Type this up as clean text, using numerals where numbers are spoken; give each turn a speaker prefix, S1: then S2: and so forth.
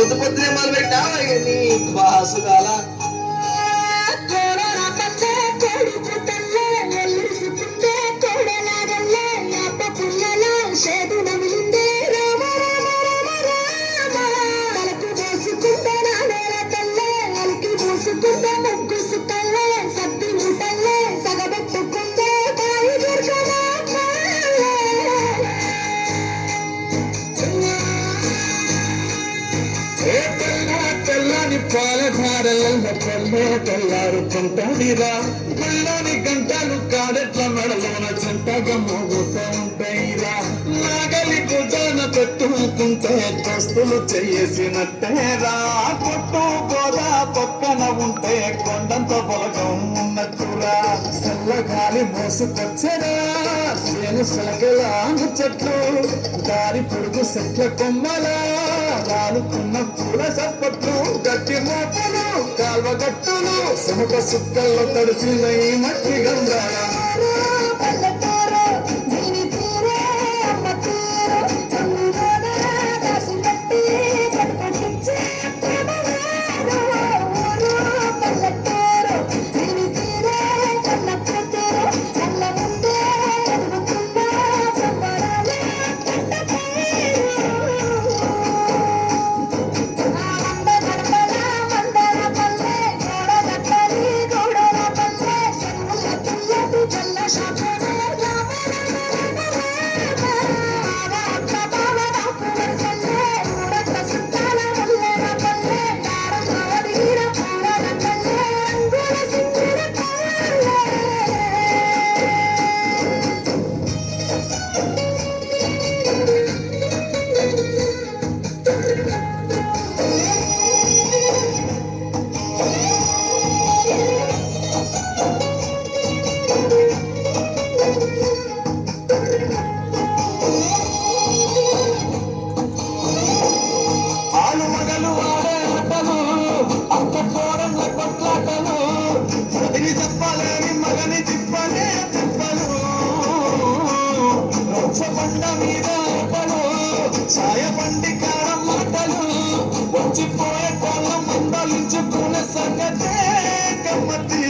S1: పొద్దు పొద్దునే మొదలు పెట్టా నీ బాసుగాల పాలధారల పల్లె తెల్లారుతుంటాడిరా గుళ్ళోని గంటలు కాడెట్ల మెడలోన చెంటగా మోగుతూ ఉంటాయిరా నాగలి గుడ్డన పెట్టుకుంటే దోస్తులు చేసినట్టేరా కొట్టు గోదా పక్కన ఉంటే కొండంత బలగం ఉన్నట్టురా చల్లగాలి మోసుకొచ్చరా సేను సలగలా చెట్లు దారి పొడుగు చెట్ల కొమ్మలా రాలుకున్న పూల సప్పట్లు గట్టి మోపలు కాల్వ గట్టులు సముఖ సుక్కల్లో తడిసిన ఈ మట్టి గంధాల సాయబండి కారం మాటలు వచ్చిపోయే కోళ్ళ మందలించుకునే సంగతే గమ్మతి